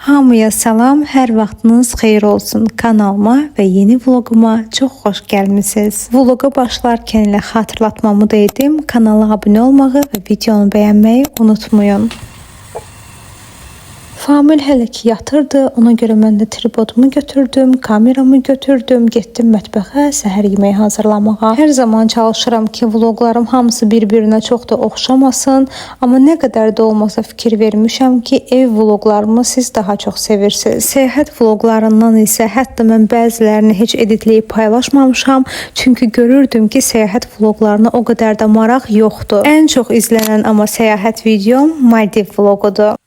Hamıya salam, hər vaxtınız xeyir olsun. Kanalıma və yeni vloguma çox xoş gəlmisiniz. Vloga başlarkən ilə xatırlatmamı da edim. Kanala abunə olmağı və videonu bəyənməyi unutmayın. Famil hələ ki yatırdı, ona görə mən də tripodumu götürdüm, kameramı götürdüm, getdim mətbəxə səhər yeməyi hazırlamağa. Hər zaman çalışıram ki, vloqlarım hamısı bir-birinə çox da oxşamasın, amma nə qədər də olmasa fikir vermişəm ki, ev vloqlarımı siz daha çox sevirsiniz. Səyahət vloqlarından isə hətta mən bəzilərini heç editləyib paylaşmamışam, çünki görürdüm ki, səyahət vloqlarına o qədər də maraq yoxdur. Ən çox izlənən amma səyahət videom Maldiv vloqudur.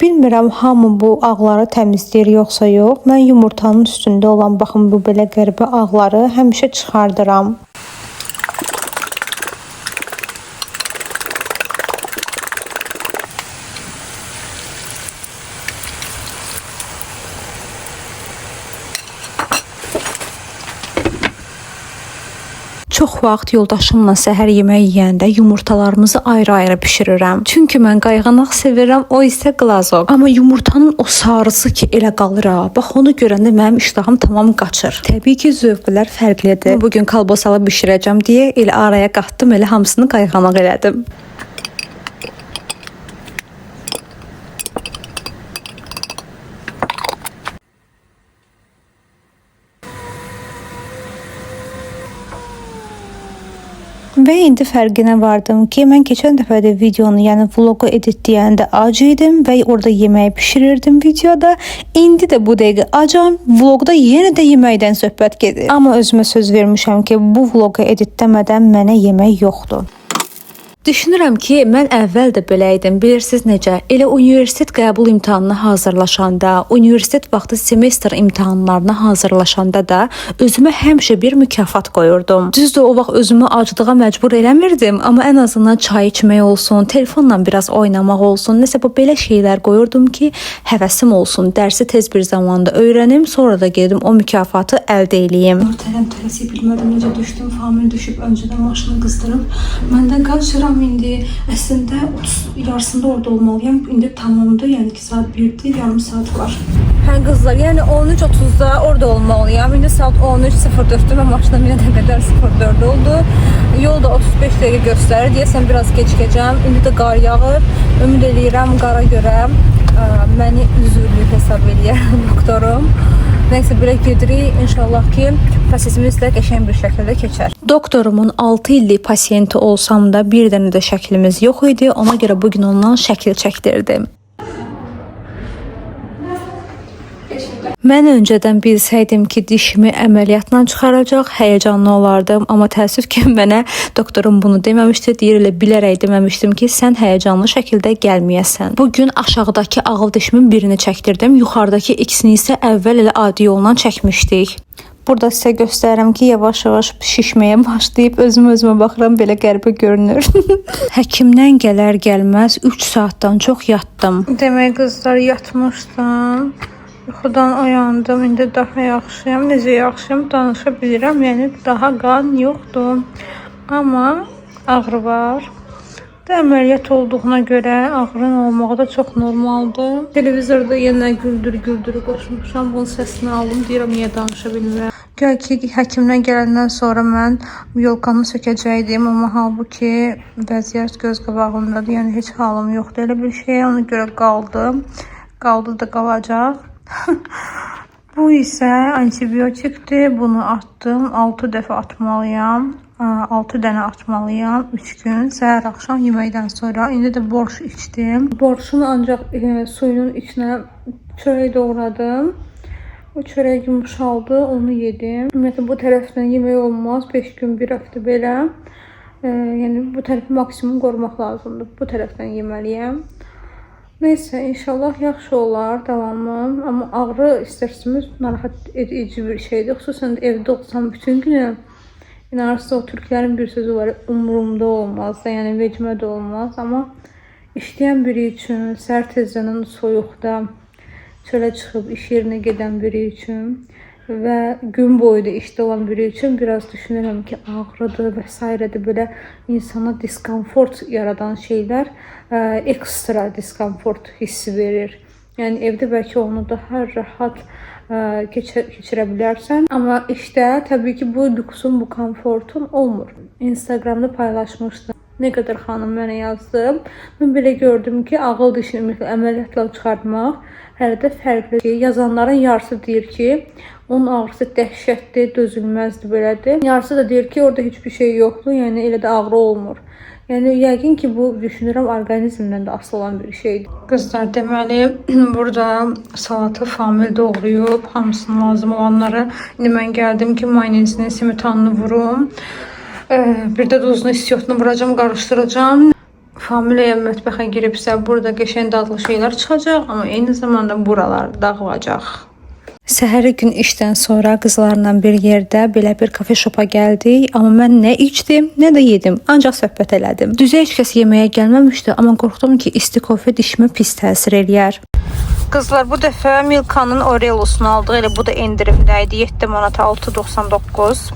Bilmirəm hamı bu ağları təmizləyir yoxsa yox. Mən yumurtanın üstündə olan baxın bu belə qəribə ağları həmişə çıxardıram. Çox vaxt yoldaşımla səhər yemək yeyəndə yumurtalarımızı ayrı-ayrı bişirirəm. Çünki mən qayğanaq sevirəm, o isə qlazok. Amma yumurtanın o sarısı ki elə qalır ha. Bax onu görəndə mənim iştahım tamam qaçır. Təbii ki, zövqlər fərqlidir. Bu gün kalbasalı bişirəcəm deyə elə araya qatdım, elə hamısını qayğanaq elədim. Və indi fərqinə vardım ki, mən keçən dəfə də videonu, yəni vlogu editləyəndə ac idim və orada yeməyi bişirirdim videoda. İndi də bu dəqiqə acam, vloqda yenə də yeməkdən söhbət gedir. Amma özümə söz vermişəm ki, bu vloqu editləmədən mənə yemək yoxdur. Düşünürəm ki, mən əvvəl də belə idim. Bilirsiniz necə? Elə universitet qəbul imtahanına hazırlaşanda, universitet vaxtı semestr imtahanlarına hazırlaşanda da özümə həmişə bir mükafat qoyurdum. Düzdür, o vaxt özümü aclığa məcbur eləmirdim, amma ən azından çay içmək olsun, telefonla biraz oynamaq olsun, nəsə bu belə şeylər qoyurdum ki, həvəsim olsun, dərsi tez bir zamanda öyrənim, sonra da gedim o mükafatı əldə eləyim. Tələsi bilmədim necə düşdüm, Famil düşüb öncədən maşını qızdırıb, məndən qaçıram. İndi əslində 30 yarısında orada olmalıyam. İndi tamamdır, yəni 2 saat 1-dir, yarım saat var. Hə qızlar, yəni 13:30-da orada olmalıyam. İndi saat 13:04-dür və maşınım yenə də qədər 04 oldu. Yolda 35 dəqiqə göstərir. Deyəsən biraz gecikəcəm. İndi də qar yağır. Ümid edirəm qara görə məni üzürlü hesab edir doktorum. Nəysə belə gedirik. İnşallah ki, prosesimiz də qəşəng bir şəkildə keçər. Doktorumun 6 illik pasiyenti olsam da bir dənə də şəklimiz yox idi. Ona görə bugün ondan şəkil çəkdirdim. Mən öncədən bilsəydim ki, dişimi əməliyyatla çıxaracaq, həyəcanlı olardım. Amma təəssüf ki, mənə doktorum bunu deməmişdi. Deyir, elə bilərək deməmişdim ki, sən həyəcanlı şəkildə gəlməyəsən. Bugün aşağıdakı ağıl dişimin birini çəkdirdim. Yuxarıdakı ikisini isə əvvəl elə adi yolla çəkmişdik. Burada sizə göstərirəm ki, yavaş-yavaş şişməyə başlayıb özümə baxıram, belə qəribə görünür. Həkimdən gələr gəlməz 3 saatdan çox yatdım. Demək qızlar, yatmışdım. Yuxudan oyandım, indi daha yaxşıyam. Necə yaxşıyam danışa bilirəm, yəni daha qan yoxdur. Amma ağrı var. Əməliyyat olduğuna görə ağrının olmağı da çox normaldır. Televizorda yenə güldür qoşmuşam. Bunun səsini aldım, deyirəm niyə danışa bilmirəm. Gəl ki, həkimdən gələndən sonra mən yolkanı sökəcəkdim, amma halbuki vəziyyət göz qabağındadır. Yəni heç halım yoxdur elə bir şey. Ona görə qaldım. Qaldı da qalacaq. Bu isə antibiotikdir. Bunu atdım. 6 dəfə atmalıyam. 6 dənə atmalıyam 3 gün. Səhər axşam yeməkdən sonra. İndi də borş içdim. Borşun ancaq suyunun içinə çörək doğradım. O çörək yumuşaldı, onu yedim. Ümumiyyətlə bu tərəfdən yemək olmaz. 5 gün, 1 həftə belə. Yəni bu tərəfi maksimum qorumaq lazımdır. Bu tərəfdən yeməliyəm. Neysə, inşallah yaxşı olar davamı. Amma ağrı istərsiniz narahat edici bir şeydir. Xüsusən evdə olsam bütün günü. İnanırsınız o türklərin bir sözü var, umurumda olmaz da, yəni vecimə də olmaz. Amma işləyən biri üçün, səhər tezdən soyuqda çölə çıxıb iş yerinə gedən biri üçün ve gün boyu da işte olan biri için biraz düşünürüm ki ağrıdır vesairedir, böyle insana diskomfort yaradan şeyler ekstra diskomfort hissi verir. Yani evde belki onu daha rahat geçirebilirsen ama işte tabii ki bu lüksun, bu komfortun olmur. Instagramda paylaşmıştım. Ne kadar xanım mənə yazdım. Mən belə gördüm ki, ağıl dişini ümumiyyətlə əməliyyatla çıxartmaq hələ də fərqli ki, yazanların yarısı deyir ki, onun ağrısı dəhşətli, dözülməzdir, belədir. Yarısı da deyir ki, orada heç bir şey yoxdur, yəni elə də ağrı olmur. Yəni yəqin ki, bu düşünürəm orqanizmdən də asılı olan bir şeydir. Qızlar, deməli burada salatı Famil doğrayıb, hamısının lazım olanları. İndi mən gəldim ki, mayonezini, smetanını vurum. Bir də duzunu, istiyotunu vuracağım, qarışdıracağım. Familiya mətbəxə giribsə, burada qəşəng dadlı şeylər çıxacaq, amma eyni zamanda buralar dağılacaq. Səhəri gün işdən sonra qızlarla bir yerdə belə bir kafe şopa gəldik, amma mən nə içdim, nə də yedim, ancaq söhbət elədim. Düzə heç kəs yeməyə gəlməmişdi, amma qorxdum ki, isti kofe dişimə pis təsir eləyər. Qızlar, bu dəfə Milka'nın Oreo'sunu aldıq, elə bu da endirimdə idi, 7 manat 6.99.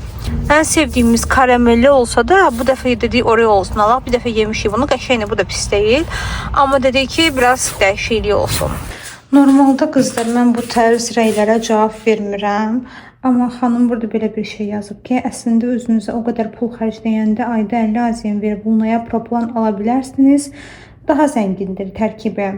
Ən sevdiyimiz karamelli olsa da bu dəfə dediyi Oreo'sunu alaq. Bir dəfə yemişik bunu, qəşəngdir, bu da pis deyil. Amma dedik ki, biraz dəyişiklik olsun. Normalda qızlar, mən bu tərz rəylərə cavab vermirəm. Amma xanım burada belə bir şey yazıb ki, əslində özünüzə o qədər pul xərcləyəndə ayda 50 azyen verib Lunaya proplan ala bilərsiniz. Daha zəngindir tərkibi.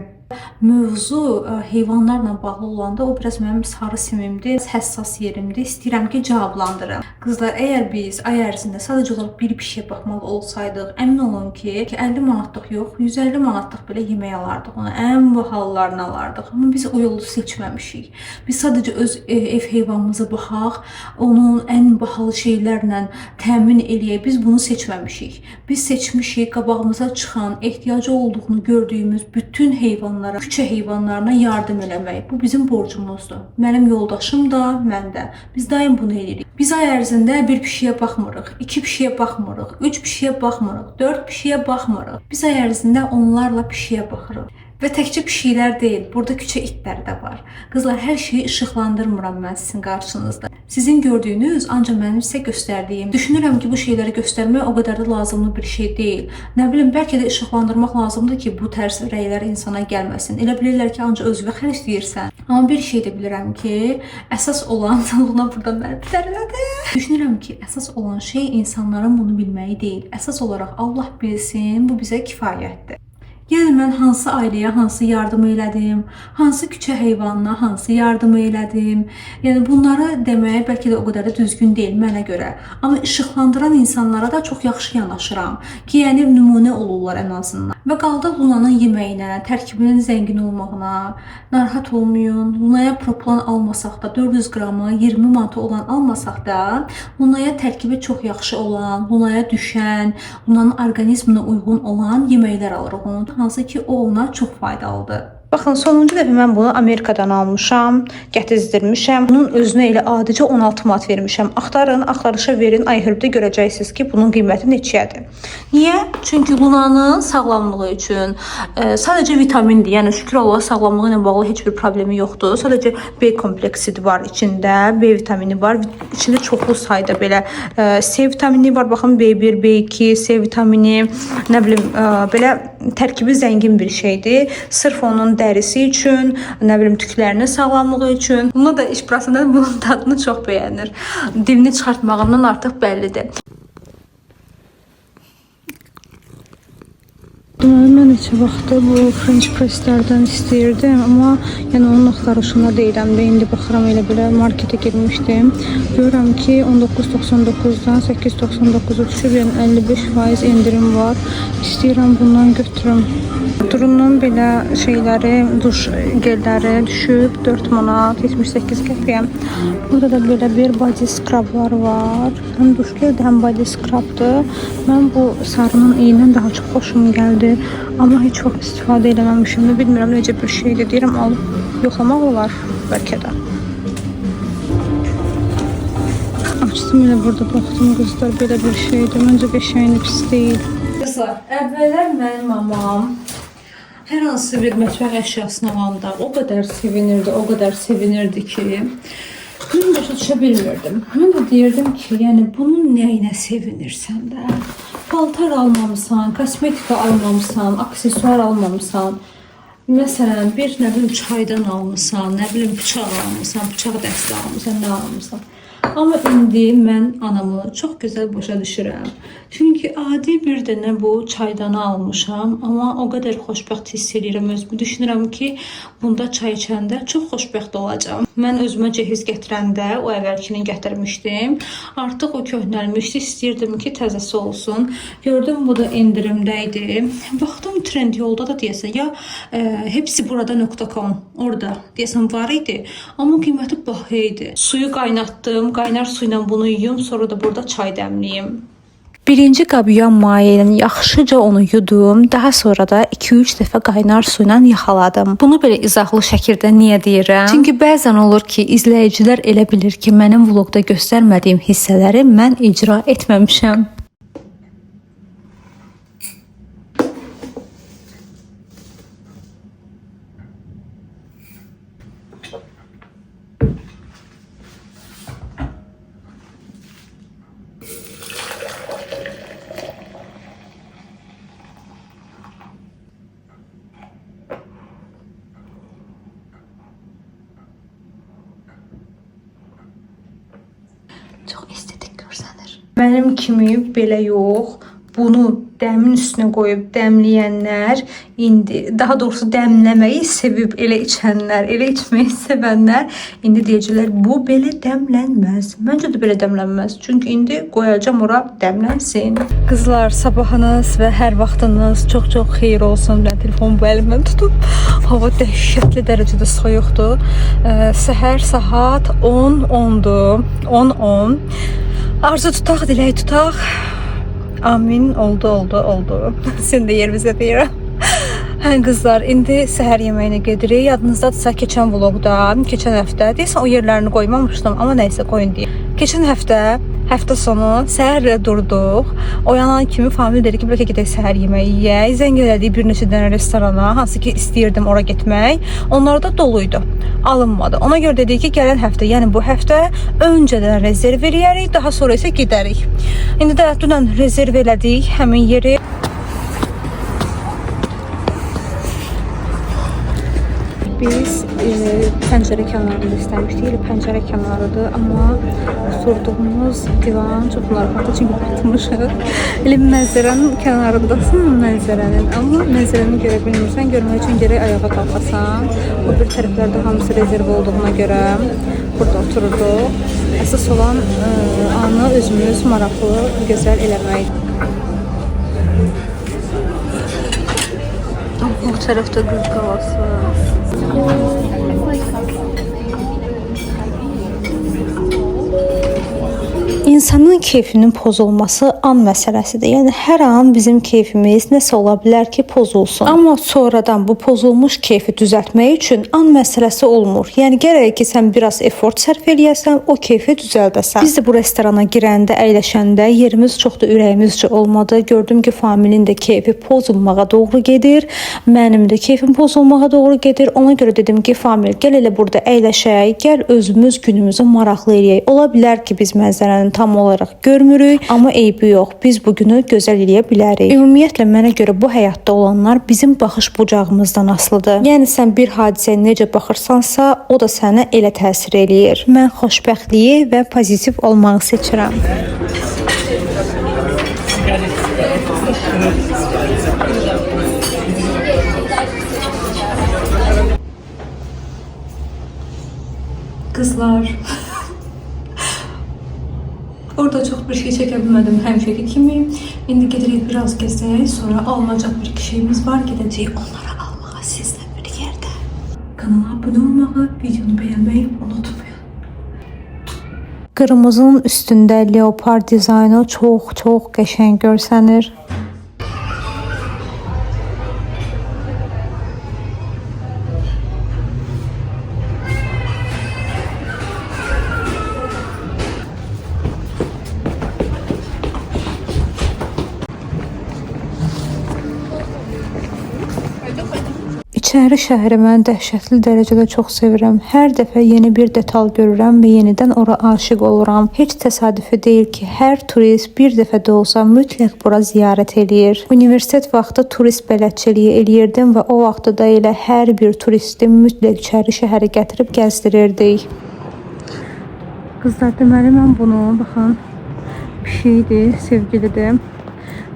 Mövzu heyvanlarla bağlı olanda o biraz mənim sarı simimdir, həssas yerimdir. İstəyirəm ki, cavablandırım. Qızlar, əgər biz ay ərzində sadəcə olaraq bir pişiyə baxmalı olsaydıq, əmin olun ki 50 manatlıq yox, 150 manatlıq belə yemək alardıq. Onu ən bahalılarını alardıq. Amma biz o yolu seçməmişik. Biz sadəcə öz ev heyvanımıza baxaq, onun ən bahalı şeylərlə təmin eləyək. Biz bunu seçməmişik. Biz seçmişik qabağımıza çıxan, ehtiyacı olduğunu gördüyümüz bütün heyvanlar, küçə heyvanlarına yardım eləmək. Bu bizim borcumuzdur. Mənim yoldaşım da, mən də. Biz daim bunu eləyirik. Biz ay ərzində bir pişiyə baxmırıq, 2 pişiyə baxmırıq, 3 pişiyə baxmırıq, 4 pişiyə baxmırıq. Biz ay ərzində onlarla pişiyə baxırıq. Və təkcə pişiklər deyil, burada küçə itləri də var. Qızlar, hər şeyi işıqlandırmıram mən sizin qarşınızda. Sizin gördüyünüz ancaq mənim sizə göstərdiyim. Düşünürəm ki, bu şeyləri göstərmək o qədər də lazımlı bir şey deyil. Nə bilim, bəlkə də işıqlandırmaq lazımdır ki, bu tərz rəylər insana gəlməsin. Elə bilirlər ki, ancaq özünə xərcləyirsən. Amma bir şey də bilirəm ki, əsas olan, buna burada məni bitərlədi. Düşünürəm ki, əsas olan şey insanların bunu bilməyi deyil. Əsas olaraq Allah bilsin, bu bizə kifayətdir. Yəni mən hansı ailəyə hansı yardım elədim, hansı küçə heyvanına hansı yardım elədim. Yəni bunları deməyə bəlkə də o qədər də düzgün deyil mənə görə. Amma işıqlandıran insanlara da çox yaxşı yanaşıram ki, yəni nümunə olurlar ən azından. Və qaldı Lunanın yeməyinə, tərkibinin zəngin olmağına. Narahat olmayın. Lunaya proplan almasaq da, 400 qramı 20 manatı olan almasaq da, Lunaya tərkibi çox yaxşı olan, Lunaya düşən, Lunanın orqanizminə uyğun olan yeməklər alırıq onu. Hansı ki, o ona çox faydalıdır. Baxın, sonuncu dəfə mən bunu Amerikadan almışam, gətizdirmişəm. Bunun özünə elə adicə 16 manat vermişəm. Axtarın, axtarışa verin, iHerb'də görəcəksiniz ki, bunun qiyməti neçədir. Niyə? Çünki Lunanın sağlamlığı üçün sadəcə vitamindir. Yəni şükür Allah, sağlamlığı ilə bağlı heç bir problemi yoxdur. Sadəcə B kompleksi var içində, B vitamini var. İçində çoxlu sayda belə C vitamini var. Baxın, B1, B2, C vitamini, nə bilim, belə tərkibi zəngin bir şeydir. Sırf onun dərisi üçün, nə bilim, tüklərinin sağlamlığı üçün. Buna da iş burasında bunun dadını çox bəyənir. Dilini çıxartmağından artıq bəllidir. Mən neçə vaxtı bu French presslərdən istəyirdim, amma yəni onun axtarışında deyiləm də. İndi baxıram, elə belə marketə girmişdim. Görürəm ki 19.99-dan 8.99-a düşüb, yəni 55% endirim var. İstəyirəm bundan götürüm. Durunun belə şeyləri, duş gelləri düşüb 4 manat 78 qəpiyə. Burada da belə bir body scrublar var. Həm duş geldi, həm body scrubdur. Mən bu sarının iyindən daha çox xoşum gəldi. Amma heç vaxt istifadə eləməmişim. Bilmirəm necə bir şeydir. Deyirəm, alıb yoxlamaq olar bəlkə də. Açdım, elə burada baxdım qızlar, belə bir şeydir. Məncə qəşəngdir, pis deyil. Qızlar, əvvəllər mənim mamam hər hansı bir mətbəx əşyasını alanda o qədər sevinirdi ki, Mən başa düşə bilmirdim. Mən də deyirdim ki, yəni bunun nəyinə sevinirsən də? Paltar almamısan, kosmetika almamısan, aksesuar almamısan. Məsələn, bir nə bilim çaydan almısan, nə bilim bıçaq almısan, bıçaq dəsti almısan, nə almısan. Amma indi mən anamı çox gözəl başa düşürəm. Çünki adi bir dənə bu çaydanı almışam, amma o qədər xoşbəxt hiss edirəm özümü. Düşünürəm ki, bunda çay içəndə çox xoşbəxt olacağam. Mən özümə cehiz gətirəndə o əvvəlkini gətirmişdim. Artıq o köhnəlmişdi, istəyirdim ki, təzəsi olsun. Gördüm bu da endirimdə idi. Baxdım Trendyolda da deyəsən ya hepsi burada.com orada deyəsən var idi, amma qiyməti baha idi. Suyu qaynatdım, qaynar su ilə bunu yuyum, sonra da burada çay dəmləyim. Birinci qab yuyan maye ilə yaxşıca onu yudum, daha sonra da 2-3 dəfə qaynar su ilə yaxaladım. Bunu belə izahlı şəkildə niyə deyirəm? Çünki bəzən olur ki, izləyicilər elə bilir ki, mənim vloqda göstərmədiyim hissələri mən icra etməmişəm. Çox estetik görsənir. Mənim kimi belə yox, bunu dəmin üstünə qoyub dəmləyənlər, indi daha doğrusu dəmləməyi sevib elə içənlər, elə içməyi sevənlər indi deyəcəklər bu belə dəmlənməz. Məncə də belə dəmlənməz. Çünki indi qoyacağam ora dəmlənsin. Qızlar, sabahınız və hər vaxtınız çox-çox xeyir olsun. Mən telefonumu bu əlimdən tutub, hava dəhşətli dərəcədə soyuqdur. Səhər saat 10:10-dur. 10:10. Arzu tutaq, dilək tutaq. Amin, oldu. Sen de yerimizə deyirəm. Hə qızlar, indi səhər yeməyinə gedirik. Yadınızdadırsa keçən vlogda, keçən həftə deyəsən o yerlərini qoymamışdım, amma nəysə qoyun deyə. Keçən həftə sonu səhərlə durduq. Oyanan kimi Famil dedi ki, bəlkə gedək səhər yeməyi yeyək. Zəng elədik bir neçə dənə restorana, hansı ki istəyirdim ora getmək. Onlar da doluydu. Alınmadı. Ona görə dedik ki, gələn həftə, yəni bu həftə öncədən rezerv eləyərik, daha sonra isə gedərik. İndi də dünən rezerv elədik həmin yeri. Biz pəncərə kənarında istəmişdik. Elə pəncərə kənarıdır, amma oturduğumuz divan çox narahatdır, çünki batmışıq. Elə mənzərənin kənarındasın, mənzərənin. Amma mənzərəni görə bilmirsən, görmək üçün gərək ayağa qalxasan. O bir tərəflərdə hamısı rezerv olduğuna görə burada otururduq. Əsas olan anı özümüz maraqlı, gözəl eləmək. Bu tərəfdə qız qalası. İnsanın keyfinin pozulması an məsələsidir. Yəni hər an bizim keyfimiz nəsə ola bilər ki, pozulsun. Amma sonradan bu pozulmuş keyfi düzəltmək üçün an məsələsi olmur. Yəni gərək ki, sən biraz effort sərf eləyəsən, o keyfi düzəldəsən. Biz də bu restorana girəndə, əyləşəndə yerimiz çox da ürəyimizcə olmadı. Gördüm ki, Familin də keyfi pozulmağa doğru gedir. Mənim də keyfim pozulmağa doğru gedir. Ona görə dedim ki, Famil, gəl elə burada əyləşək, gəl özümüz günümüzü maraqlı eləyək. Ola bilər ki, biz mənzərənin tam olaraq görmürük, amma eybi yox. Biz bu günü gözəl eləyə bilərik. Ümumiyyətlə mənə görə bu həyatda olanlar bizim baxış bucağımızdan asılıdır. Yəni sən bir hadisəyə necə baxırsansa, o da sənə elə təsir eləyir. Mən xoşbəxtliyi və pozitiv olmağı seçirəm. Qızlar, orada çox bir şey çəkə bilmədim həmişəki kimi. İndi gedirik biraz gəzək, sonra alınacaq bir şeyimiz var, gedəcəyik onları almağa sizlə bir yerdə. Kanala abunə olmağı, videonu bəyənməyi unutmayın. Qırmızının üstündə leopard dizaynı çox qəşəng görsənir. İçəri şəhəri mən dəhşətli dərəcədə çox sevirəm. Hər dəfə yeni bir detal görürəm və yenidən ora aşiq oluram. Heç təsadüfi deyil ki, hər turist bir dəfə də olsa mütləq bura ziyarət eləyir. Universitet vaxtı turist bələdçiliyi eləyirdim və o vaxtda da elə hər bir turisti mütləq içəri şəhəri gətirib gəzdirirdik. Qızlar, deməli mən bunu, baxın, pişikdir, sevgilidir.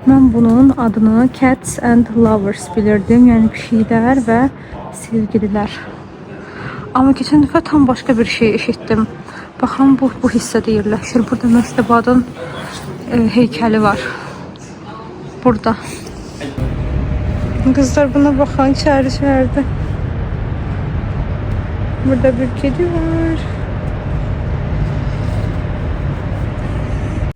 Mən bunun adını Cats and Lovers bilirdim, yəni pişiklər və sevgililər. Amma keçən dəfə tam başqa bir şey eşitdim. Baxın, bu hissədə yerləşir. Burada Məstəbadın heykəli var. Burada. Qızlar, buna baxın, içəri şəhərdə. Burada bir kedi var.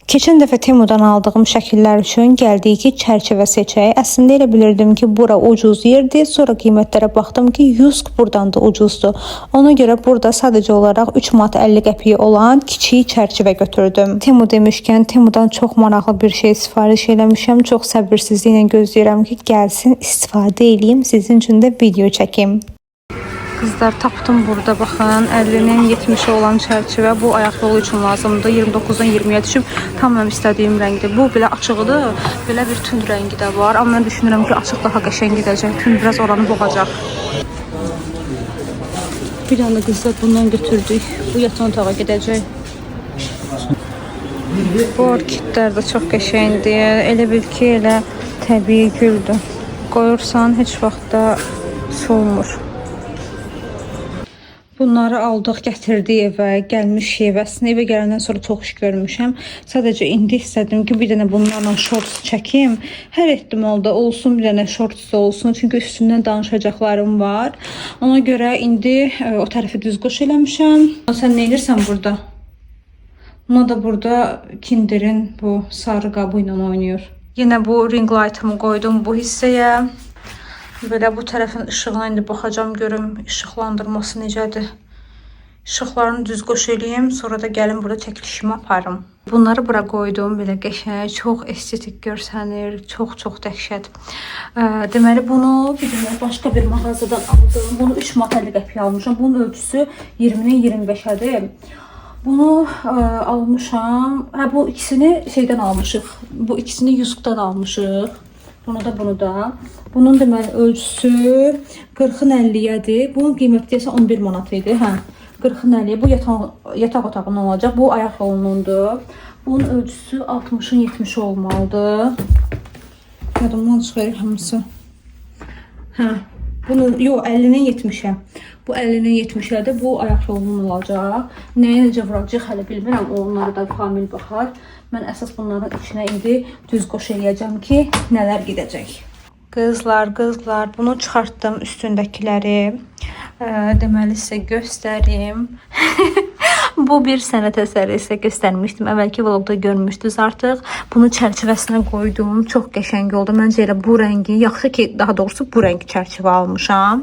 Keçən dəfə Temudan aldığım şəkillər üçün gəldik ki, çərçivə seçək. Əslində elə bilirdim ki, bura ucuz yerdir. Sonra qiymətlərə baxdım ki, Yusk buradan da ucuzdur. Ona görə burada sadəcə olaraq 3 manat 50 qəpiyi olan kiçik çərçivə götürdüm. Temu demişkən, Temudan çox maraqlı bir şey sifariş eləmişəm. Çox səbirsizliklə gözləyirəm ki, gəlsin, istifadə edeyim, sizin üçün də video çəkim. Qızlar, tapdım burada, baxın, 50-nin 70'i olan çərçivə. Bu ayaq yolu üçün lazımdır. 29'dan 20'ye düşüb, tam mənim istədiyim rəngdir. Bu belə açıqdır, belə bir tünd rəngi də var. Amma mən düşünürəm ki, açıq daha qəşəng gedəcək. Tünd biraz oranı boğacaq. Bir anda qızlar bundan götürdük. Bu yatan otağa gedəcək. Bu orkidlər də çox qəşəngdir. Elə bil ki, elə təbii güldür. Qoyursan, heç vaxt da solmur. Bunları aldıq, gətirdik evə, gəlmiş evəsinə. Evə gələndən sonra çox iş görmüşəm. Sadəcə indi istədim ki, bir dənə bunlarla shorts çəkim. Hər ehtimalda olsun, bir dənə shorts da olsun. Çünki üstündən danışacaqlarım var. Ona görə indi o tərəfi düz qoş eləmişəm. Sən nə edirsən burada? Buna da burada Kinder'in bu sarı qabı ilə oynayır. Yenə bu ring light'ımı qoydum bu hissəyə. Belə bu tərəfin işığına indi baxacağım, görüm işıqlandırması necədir. İşıqlarını düz qoş eləyim, sonra da gəlim burada çəkilişimi aparım. Bunları bura qoydum, belə qəşəng, çox estetik görsənir, çox dəhşət. Deməli bunu bir dənə başqa bir mağazadan aldım. Bunu 3 manat 50 qəpiyə almışam. Bunun ölçüsü 20'nin 25'ədir. Bunu almışam. Bu ikisini şeydən almışıq. Bu ikisini Yusk'dan almışıq. Bunu da. Bunun deməli ölçüsü 40'ın 50'yədir. Bunun qiyməti isə 11 manat idi. 40'ın 50'yə. Bu yataq otağının olacaq. Bu ayaq yolunundur. Bunun ölçüsü 60'ın 70'i olmalıdır. Yadımdan çıxarır hamısı. Bunun 50'nin 70'ə. Bu 50'nin 70'ədir. Bu ayaq yolunun olacaq. Nəyə necə vuracaq hələ bilmirəm. Onları da famil baxar. Mən əsas bunların içinə indi düz qoş eləyəcəm ki, nələr gedəcək. Qızlar, bunu çıxartdım üstündəkiləri. Deməli sizə göstərim. Bu bir sənət əsəri sizə göstərmişdim. Əvvəlki vlogda görmüşdünüz artıq. Bunu çərçivəsinə qoydum. Çox qəşəng oldu. Məncə elə bu rəngi, yaxşı ki, daha doğrusu bu rəng çərçivə almışam.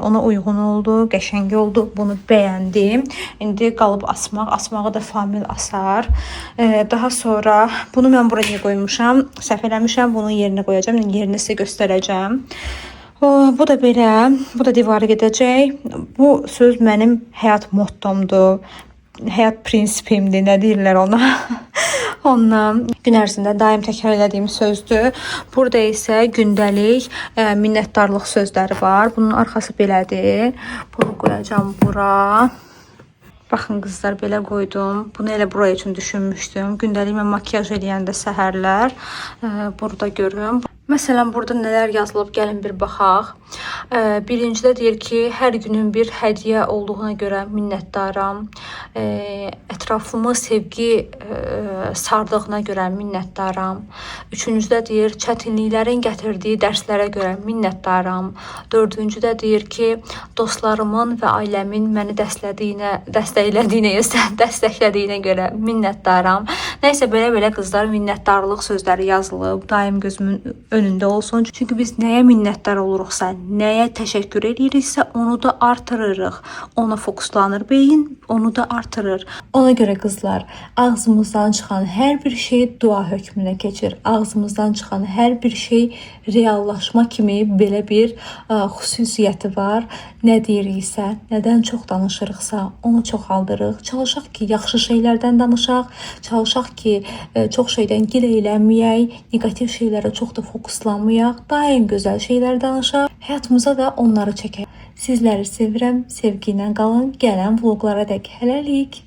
Ona uyğun oldu, qəşəng oldu. Bunu bəyəndim. İndi qalıb asmağı da famil asar. Daha sonra bunu mən bura niyə qoymuşam? Səhv eləmişəm. Bunun yerinə qoyacağam. Yerini sizə göstərəcəm. Bu da belə, bu da divara gedəcək. Bu söz mənim həyat mottomdur. Həyat prinsipimdir, nə deyirlər ona. Ondan gün ərzində daim təkrar elədiyim sözdür. Burada isə gündəlik minnətdarlıq sözləri var. Bunun arxası belədir. Bunu qoyacağım bura. Baxın qızlar, belə qoydum. Bunu elə buraya üçün düşünmüşdüm. Gündəlik mən makyaj eləyəndə səhərlər burada görüm. Məsələn, burada nələr yazılıb, gəlin bir baxaq. Birincidə deyir ki, hər günün bir hədiyyə olduğuna görə minnətdaram. Ətrafımı sevgi sardığına görə minnətdaram. Üçüncüdə deyir, çətinliklərin gətirdiyi dərslərə görə minnətdaram. Dördüncüdə deyir ki, dostlarımın və ailəmin məni dəstəklədiyinə görə minnətdaram. Nəysə belə qızlar minnətdarlıq sözləri yazılıb, daim gözümün önündə olsun. Çünki biz nəyə minnətdar oluruqsa, nəyə təşəkkür ediriksə, onu da artırırıq. Ona fokuslanır beyin, onu da artırır. Ona görə qızlar, ağzımızdan çıxan hər bir şey dua hökmünə keçir. Ağzımızdan çıxan hər bir şey reallaşma kimi belə bir xüsusiyyəti var. Nə deyiriksə, nədən çox danışırıqsa, onu çoxaldırıq. Çalışaq ki, yaxşı şeylərdən danışaq. Çalışaq ki, çox şeydən gileylənməyək, negativ şeylərə çox da fokuslanmayaq. Daim gözəl şeylər danışaq. Həyatımıza da onları çəkək. Sizləri sevirəm, sevgi ilə qalın. Gələn vloqlara dək hələlik.